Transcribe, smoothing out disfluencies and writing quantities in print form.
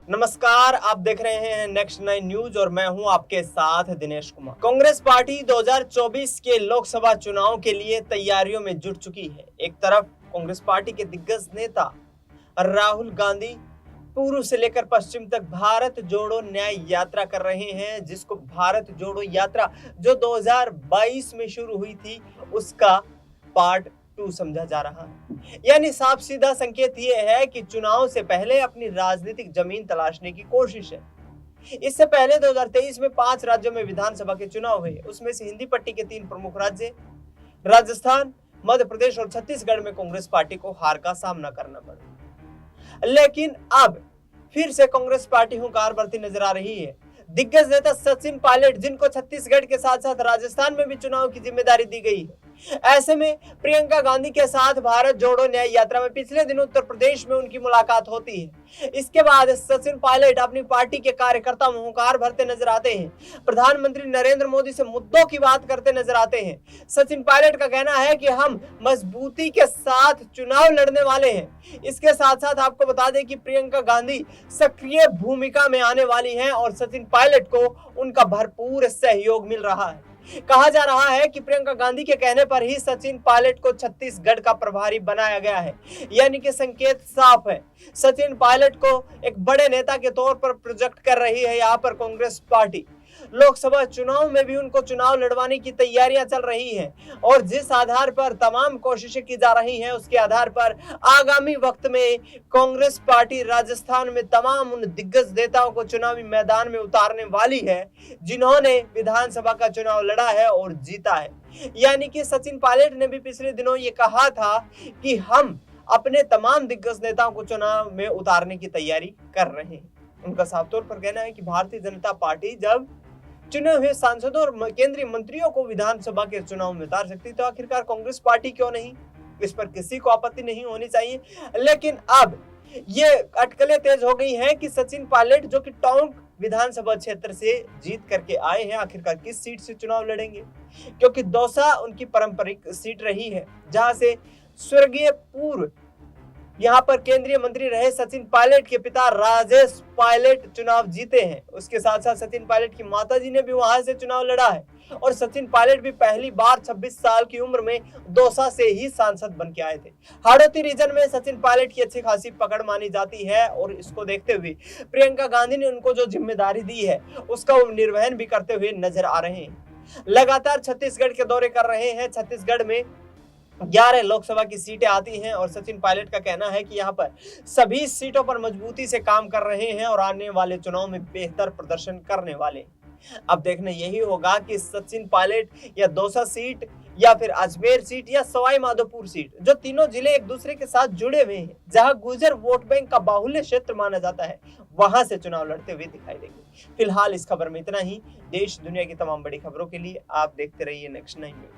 नमस्कार, आप देख रहे हैं नेक्स्ट 9 न्यूज और मैं हूं आपके साथ दिनेश कुमार। कांग्रेस पार्टी 2024 के लोकसभा चुनाव के लिए तैयारियों में जुट चुकी है। एक तरफ कांग्रेस पार्टी के दिग्गज नेता राहुल गांधी पूर्व से लेकर पश्चिम तक भारत जोड़ो न्याय यात्रा कर रहे हैं, जिसको भारत जोड़ो यात्रा जो 2022 में शुरू हुई थी उसका पार्ट 2 समझा जा रहा है। यानी साफ सीधा संकेत ये है कि चुनाव से पहले अपनी राजनीतिक जमीन तलाशने की कोशिश है। इससे पहले 2023 में 5 राज्यों में विधानसभा के चुनाव हुए। उसमें से हिंदी पट्टी के 3 प्रमुख राज्य राजस्थान, मध्य प्रदेश और छत्तीसगढ़ में कांग्रेस पार्टी को हार का सामना करना पड़ा। लेकिन अब फिर से कांग्रेस पार्टी हुंकार भरती नजर आ रही है। दिग्गज नेता सचिन पायलट, जिनको छत्तीसगढ़ के साथ साथ राजस्थान में भी चुनाव की जिम्मेदारी दी गई है, ऐसे में प्रियंका गांधी के साथ भारत जोड़ो न्याय यात्रा में पिछले दिनों उत्तर प्रदेश में उनकी मुलाकात होती है। इसके बाद सचिन पायलट अपनी पार्टी के कार्यकर्ता में हुंकार भरते नजर आते हैं। प्रधानमंत्री नरेंद्र मोदी से मुद्दों की बात करते नजर आते हैं। सचिन पायलट का कहना है कि हम मजबूती के साथ चुनाव लड़ने वाले हैं। इसके साथ साथ आपको बता दें कि प्रियंका गांधी सक्रिय भूमिका में आने वाली हैं और सचिन पायलट को उनका भरपूर सहयोग मिल रहा है। कहा जा रहा है कि प्रियंका गांधी के कहने पर ही सचिन पायलट को छत्तीसगढ़ का प्रभारी बनाया गया है। यानी कि संकेत साफ है, सचिन पायलट को एक बड़े नेता के तौर पर प्रोजेक्ट कर रही है यहाँ पर कांग्रेस पार्टी। लोकसभा चुनाव में भी उनको चुनाव लड़वाने की तैयारियां चल रही हैं और जिस आधार पर तमाम कोशिशें की जा रही हैं उसके आधार पर आगामी वक्त में कांग्रेस पार्टी राजस्थान में तमाम उन दिग्गज नेताओं को चुनावी मैदान में उतारने वाली है जिन्होंने विधानसभा का चुनाव लड़ा है और जीता है। यानी कि सचिन पायलट ने भी पिछले दिनों ये कहा था कि हम अपने तमाम दिग्गज नेताओं को चुनाव में उतारने की तैयारी कर रहे हैं। उनका साफ तौर पर कहना है कि भारतीय जनता पार्टी जब चुने हुए सांसदों और केंद्रीय मंत्रियों को विधानसभा के चुनाव में उतार सकती तो आखिरकार कांग्रेस पार्टी क्यों नहीं। इस पर किसी को आपत्ति नहीं होनी चाहिए। लेकिन अब ये अटकलें तेज हो गई हैं कि सचिन पायलट जो कि टोंक विधानसभा क्षेत्र से जीत करके आए हैं, आखिरकार किस सीट से चुनाव लड़ेंगे, क्योंकि दौसा उनकी पारंपरिक सीट रही है जहां से स्वर्गीय पूर्व यहाँ पर केंद्रीय मंत्री रहे सचिन पायलट के पिता राजेश पायलट चुनाव जीते हैं। उसके साथ साथ सचिन पायलट की माताजी ने भी वहां से चुनाव लड़ा है और सचिन पायलट भी पहली बार 26 साल की उम्र में दौसा से ही सांसद बन के आए थे। हाड़ौती रीजन में सचिन पायलट की अच्छी खासी पकड़ मानी जाती है और इसको देखते हुए प्रियंका गांधी ने उनको जो जिम्मेदारी दी है उसका वो निर्वहन भी करते हुए नजर आ रहे हैं। लगातार छत्तीसगढ़ के दौरे कर रहे हैं। छत्तीसगढ़ में 11 लोकसभा की सीटें आती हैं और सचिन पायलट का कहना है कि यहाँ पर सभी सीटों पर मजबूती से काम कर रहे हैं और आने वाले चुनाव में बेहतर प्रदर्शन करने वाले हैं। अब देखना यही होगा कि सचिन पायलट या दौसा सीट या फिर अजमेर सीट या सवाई माधोपुर सीट, जो तीनों जिले एक दूसरे के साथ जुड़े हुए हैं, जहां गुर्जर वोट बैंक का बाहुल्य क्षेत्र माना जाता है, वहां से चुनाव लड़ते हुए दिखाई देंगे। फिलहाल इस खबर में इतना ही। देश दुनिया की तमाम बड़ी खबरों के लिए आप देखते रहिए नेक्स्ट 9 न्यूज।